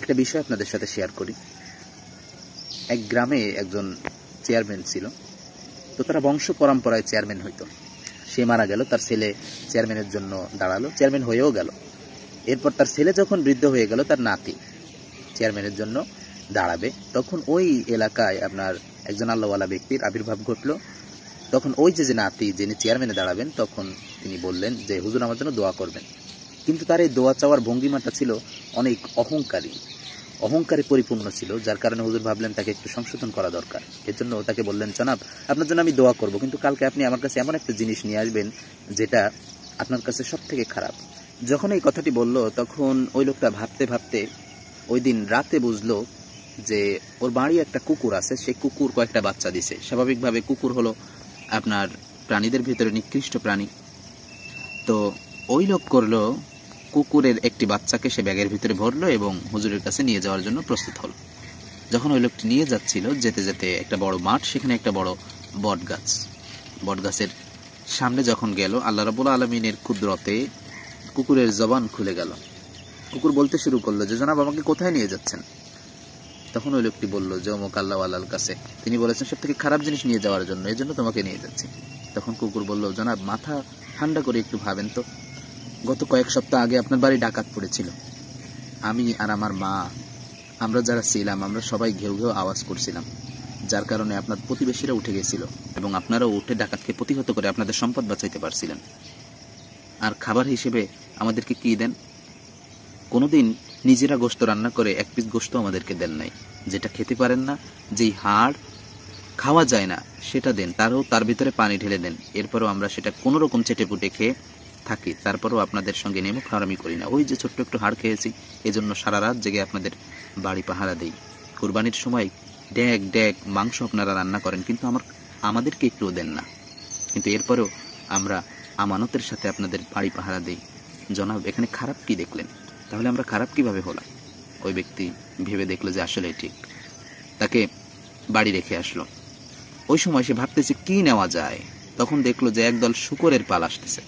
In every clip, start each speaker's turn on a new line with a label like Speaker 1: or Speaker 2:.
Speaker 1: একটা বিষয় আপনাদের সাথে শেয়ার করি। এক গ্রামে একজন চেয়ারম্যান ছিল। তো তারা বংশ পরম্পরায় চেয়ারম্যান হইতো। সে মারা গেল, তার ছেলে চেয়ারম্যানের জন্য দাঁড়ালো, চেয়ারম্যান হয়েও গেল। এরপর তার ছেলে যখন বৃদ্ধ হয়ে গেল, তার নাতি চেয়ারম্যানের জন্য দাঁড়াবে। তখন ওই এলাকায় আপনার একজন আল্লাহওয়ালা ব্যক্তির আবির্ভাব ঘটলো। তখন ওই যে নাতি যিনি চেয়ারম্যানে দাঁড়াবেন, তখন তিনি বললেন যে হুজুর আমার জন্য দোয়া করবেন। কিন্তু তার এই দোয়া চাওয়ার ভঙ্গিমাটা ছিল অনেক অহংকারে পরিপূর্ণ ছিল, যার কারণে হুজুর ভাবলেন তাকে একটু সংশোধন করা দরকার। এর জন্য তাকে বললেন, জনাব আপনার জন্য আমি দোয়া করব, কিন্তু কালকে আপনি আমার কাছে এমন একটা জিনিস নিয়ে আসবেন যেটা আপনার কাছে সব থেকে খারাপ। যখন এই কথাটি বলল, তখন ওই লোকটা ভাবতে ভাবতে ওই দিন রাতে বুঝলো যে ওর বাড়ি একটা কুকুর আছে, সেই কুকুর কয়েকটা বাচ্চা দিছে। স্বাভাবিকভাবে কুকুর হলো আপনার প্রাণীদের ভিতরে নিকৃষ্ট প্রাণী। তো ওই লোক করলো, কুকুরের একটি বাচ্চাকে সে ব্যাগের ভিতরে ভরলো এবং হুজুরের কাছে নিয়ে যাওয়ার জন্য প্রস্তুত হলো। যখন ওই লোকটি নিয়ে যাচ্ছিল, যেতে যেতে একটা বড় মাঠ, সেখানে একটা বড় বটগাছের সামনে যখন গেল, আল্লাহ রাব্বুল আলামিনের কুদরতে কুকুরের জবান খুলে গেল। কুকুর বলতে শুরু করলো যে জনাব আমাকে কোথায় নিয়ে যাচ্ছেন? তখন ওই লোকটি বলল যে অমুক আল্লাহওয়ালার কাছে, তিনি বলেছেন সব থেকে খারাপ জিনিস নিয়ে যাওয়ার জন্য, এই জন্য তোমাকে নিয়ে যাচ্ছি। তখন কুকুর বলল, জনাব মাথা ঠান্ডা করে একটু ভাবেন তো, গত কয়েক সপ্তাহ আগে আপনার বাড়ি ডাকাত পড়েছিল। আমি আর আমার মা, আমরা যারা ছিলাম, আমরা সবাই ঘেউ ঘেউ আওয়াজ করছিলাম, যার কারণে আপনার প্রতিবেশীরা উঠে গেছিল এবং আপনারাও উঠে ডাকাতকে প্রতিহত করে আপনাদের সম্পদ বাঁচাইতে পারছিলেন। আর খাবার হিসেবে আমাদেরকে কি দেন? কোনোদিন নিজেরা গোশত রান্না করে এক পিস গোশত আমাদেরকে দেন নাই। যেটা খেতে পারেন না, যেই হাড় খাওয়া যায় না, সেটা দেন, তার ভিতরে পানি ঢেলে দেন। এরপরও আমরা সেটা কোনো রকম চেটেপুটে খেয়ে থাকি, তারপরও আপনাদের সঙ্গে নেমে খারামি করি না। ওই যে ছোট্ট একটু হাড় খেয়েছি, এজন্য সারা রাত জেগে আপনাদের বাড়ি পাহারা দেই। কুরবানির সময় ড্যাগ মাংস আপনারা রান্না করেন, কিন্তু আমাদেরকে একটুও দেন না। কিন্তু এরপরেও আমরা আমানতের সাথে আপনাদের বাড়ি পাহারা দেই। জনাব এখানে খারাপ কি দেখলেন? তাহলে আমরা খারাপ কিভাবে হলাম? ওই ব্যক্তি ভেবে দেখলো যে আসলে ঠিক, তাকে বাড়ি রেখে আসলো। ওই সময় সে ভাবতেছে কি নেওয়া যায়। তখন দেখলো যে একদল শূকরের পাল আসতেছে।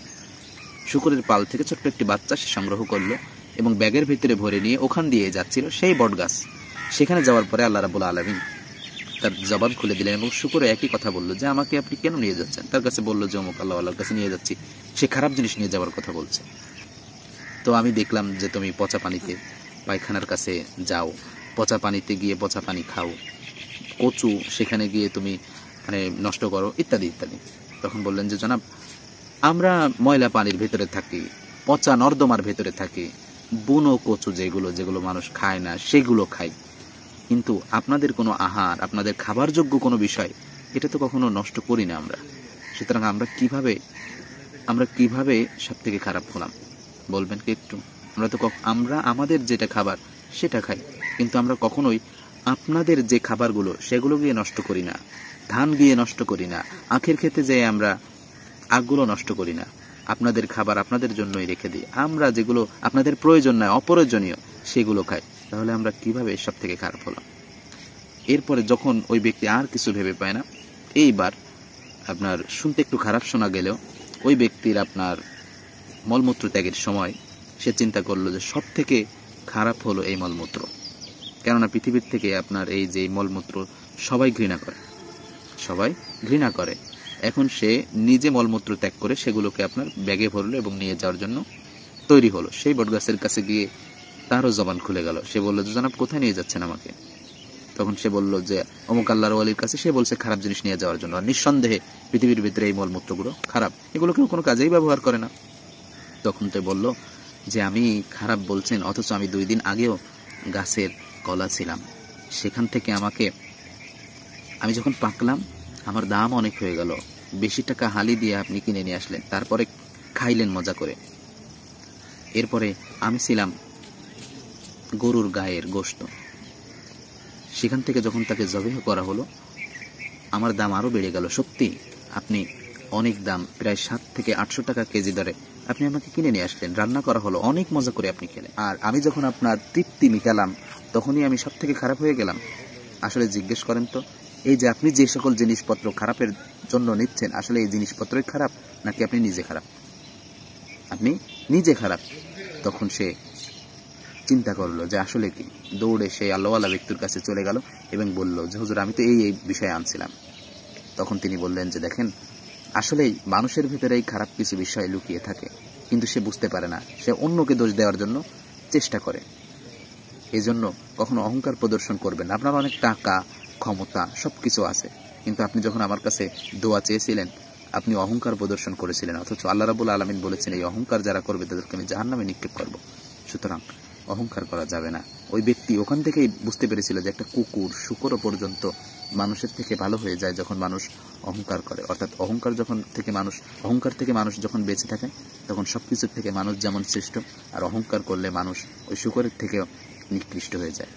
Speaker 1: শূকরের পাল থেকে ছোট্ট একটি বাচ্চা সে সংগ্রহ করলো এবং ব্যাগের ভিতরে ভরে নিয়ে ওখান দিয়ে যাচ্ছিল সেই বটগাছ। সেখানে যাওয়ার পরে আল্লাহ রাব্বুল আলামিন তার জবান খুলে দিলেন এবং শূকরে একই কথা বললো যে আমাকে আপনি কেন নিয়ে যাচ্ছেন? তার কাছে বললো যে অমুক আল্লাহওয়ালার কাছে নিয়ে যাচ্ছি, সে খারাপ জিনিস নিয়ে যাওয়ার কথা বলছে। তো আমি দেখলাম যে তুমি পচা পানিতে পায়খানার কাছে যাও, পচা পানিতে গিয়ে পচা পানি খাও, কচু সেখানে গিয়ে তুমি নষ্ট করো, ইত্যাদি ইত্যাদি। তখন বললেন যে জনাব আমরা ময়লা পানির ভেতরে থাকি, পচা নর্দমার ভেতরে থাকি, বুনো কচু যেগুলো মানুষ খায় না সেগুলো খাই, কিন্তু আপনাদের কোনো আহার, আপনাদের খাবার যোগ্য কোনো বিষয়, এটা তো কখনো নষ্ট করি না আমরা। সুতরাং আমরা কিভাবে সব থেকে খারাপ হলাম বলবেন কি একটু? আমরা আমাদের যেটা খাবার সেটা খাই, কিন্তু আমরা কখনোই আপনাদের যে খাবারগুলো সেগুলো গিয়ে নষ্ট করি না, ধান গিয়ে নষ্ট করি না, আখের খেতে যেয়ে আমরা আখগুলো নষ্ট করি না, আপনাদের খাবার আপনাদের জন্যই রেখে দিই। আমরা যেগুলো আপনাদের প্রয়োজন নয়, অপ্রয়োজনীয়, সেগুলো খাই। তাহলে আমরা কিভাবে সব থেকে খারাপ হলাম? এরপরে যখন ওই ব্যক্তি আর কিছু ভেবে পায় না, এইবার আপনার শুনতে একটু খারাপ শোনা গেলেও ওই ব্যক্তির আপনার মলমূত্র ত্যাগের সময় সে চিন্তা করলো যে সব থেকে খারাপ হলো এই মলমূত্র। কেননা পৃথিবীর থেকে আপনার এই যে মলমূত্র সবাই ঘৃণা করে। এখন সে নিজে মলমূত্র ত্যাগ করে সেগুলোকে আপনার ব্যাগে ভরলো এবং নিয়ে যাওয়ার জন্য তৈরি হলো। সেই বটগাছের কাছে গিয়ে তারও জবান খুলে গেল। সে বললো যে জনাব কোথায় নিয়ে যাচ্ছেন আমাকে? তখন সে বলল যে অমুক আল্লাহর ওয়ালির কাছে। সে বলছে খারাপ জিনিস নিয়ে যাওয়ার জন্য। আর নিঃসন্দেহে পৃথিবীর ভিতরে এই মলমূত্রগুলো খারাপ, এগুলো কেউ কোনো কাজেই ব্যবহার করে না। তখন তো বলল যে আমি খারাপ বলছেন, অথচ আমি 2 দিন আগেও গাছের কলা ছিলাম, সেখান থেকে আমি যখন পাকলাম আমার দাম অনেক হয়ে গেল, বেশি টাকা হালি দিয়ে আপনি কিনে নিয়ে আসলেন, তারপরে খাইলেন মজা করে। এরপরে আমি ছিলাম গরুর গায়ের গোশত, সেখান থেকে যখন তাকে জবেহ করা হলো আমার দাম আরো বেড়ে গেল। সত্যি আপনি অনেক দাম, প্রায় 700 থেকে 800 টাকা কেজি দরে আপনি আমাকে কিনে নিয়ে আসলেন, রান্না করা হলো, অনেক মজা করে আপনি খেলেন, আর আমি যখন আপনার তৃপ্তি মিটালাম তখনই আমি সব থেকে খারাপ হয়ে গেলাম। আসলে জিজ্ঞেস করেন তো, এই যে আপনি যে সকল জিনিসপত্র খারাপের জন্য নিচ্ছেন, আসলে এই জিনিসপত্রই খারাপ নাকি আপনি নিজে খারাপ? আপনি নিজে খারাপ। তখন সে চিন্তা করলো যে আসলে কি, দৌড়ে সেই আল্লাহওয়ালা ব্যক্তির কাছে চলে গেল এবং বলল যে হুজুর, আমি তো এই বিষয়ে আনছিলাম। তখন তিনি বললেন যে দেখেন, আসলেই মানুষের ভিতরে এই খারাপ কিছু বিষয় লুকিয়ে থাকে, কিন্তু সে বুঝতে পারে না, সে অন্যকে দোষ দেওয়ার জন্য চেষ্টা করে। এই জন্য কখনো অহংকার প্রদর্শন করবেন। আপনার অনেক টাকা, ক্ষমতা সবকিছু আছে, কিন্তু আপনি যখন আমার কাছে দোয়া চেয়েছিলেন, আপনি অহংকার প্রদর্শন করেছিলেন, অথচ আল্লাহ রাব্বুল আলামিন বলেছেন এই অহংকার যারা করবে তাদেরকে আমি জাহান্নামে নিক্ষেপ করব। সুতরাং অহংকার করা যাবে না। ওই ব্যক্তি ওখান থেকেই বুঝতে পেরেছিল যে একটা কুকুর, শূকরও পর্যন্ত মানুষের থেকে ভালো হয়ে যায় যখন মানুষ অহংকার করে। অর্থাৎ অহংকার থেকে মানুষ যখন বেঁচে থাকে, তখন সবকিছুর থেকে মানুষ যেমন শ্রেষ্ঠ, আর অহংকার করলে মানুষ ওই শূকরের থেকেও নিকৃষ্ট হয়ে যায়।